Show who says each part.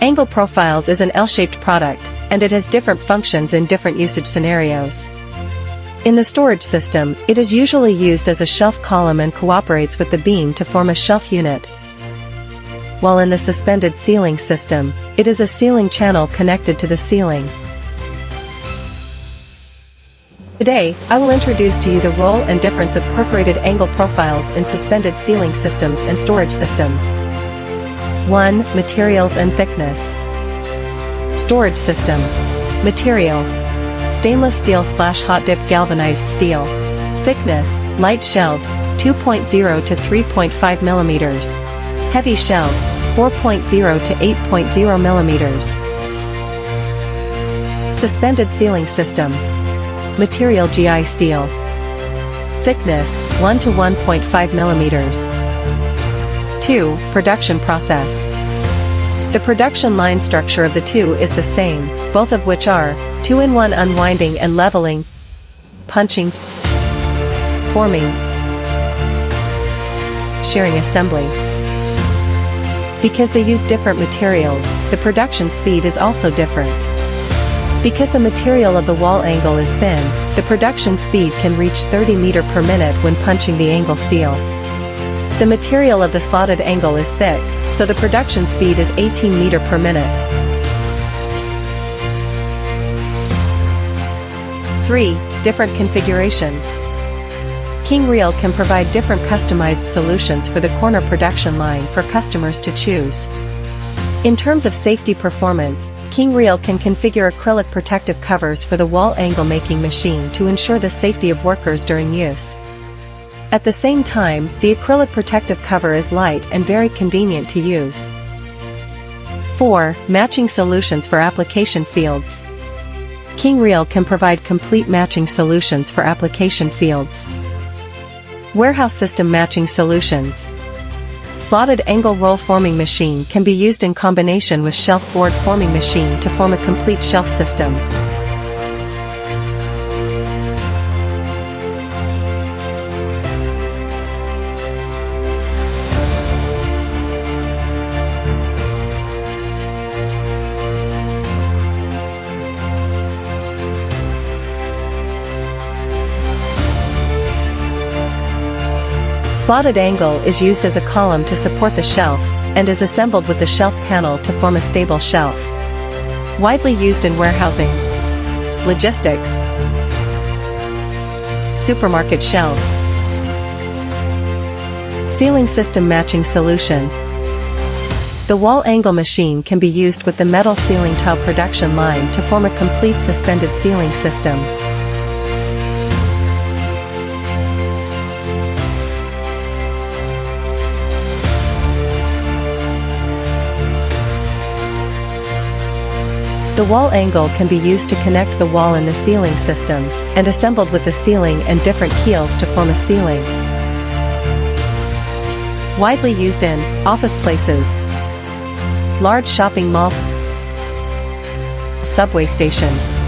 Speaker 1: Angle profiles is an L-shaped product, and it has different functions in different usage scenarios. In the storage system, it is usually used as a shelf column and cooperates with the beam to form a shelf unit. While in the suspended ceiling system, it is a ceiling channel connected to the ceiling. Today, I will introduce to you the role and difference of perforated angle profiles in suspended ceiling systems and storage systems. 1. Materials and thickness. Storage system. Material: stainless steel / hot dip galvanized steel. Thickness: light shelves, 2.0 to 3.5 millimeters. Heavy shelves, 4.0 to 8.0 millimeters. Suspended ceiling system. Material: GI steel. Thickness: 1 to 1.5 millimeters. 2. Production process. The production line structure of the two is the same, both of which are 2-in-1 unwinding and leveling, punching, forming, shearing assembly. Because they use different materials, the production speed is also different. Because the material of the wall angle is thin, the production speed can reach 30 meters per minute when punching the angle steel. The material of the slotted angle is thick, so the production speed is 18 meters per minute. 3. Different configurations. King Reel can provide different customized solutions for the corner production line for customers to choose. In terms of safety performance, King Reel can configure acrylic protective covers for the wall angle making machine to ensure the safety of workers during use. At the same time, the acrylic protective cover is light and very convenient to use. 4. Matching solutions for application fields. King Reel can provide complete matching solutions for application fields. Warehouse system matching solutions. Slotted angle roll forming machine can be used in combination with shelf board forming machine to form a complete shelf system. Slotted angle is used as a column to support the shelf, and is assembled with the shelf panel to form a stable shelf. Widely used in warehousing, logistics, supermarket shelves. Ceiling system matching solution. The wall angle machine can be used with the metal ceiling tile production line to form a complete suspended ceiling system. The wall angle can be used to connect the wall and the ceiling system, and assembled with the ceiling and different keels to form a ceiling. Widely used in office places, large shopping mall, subway stations.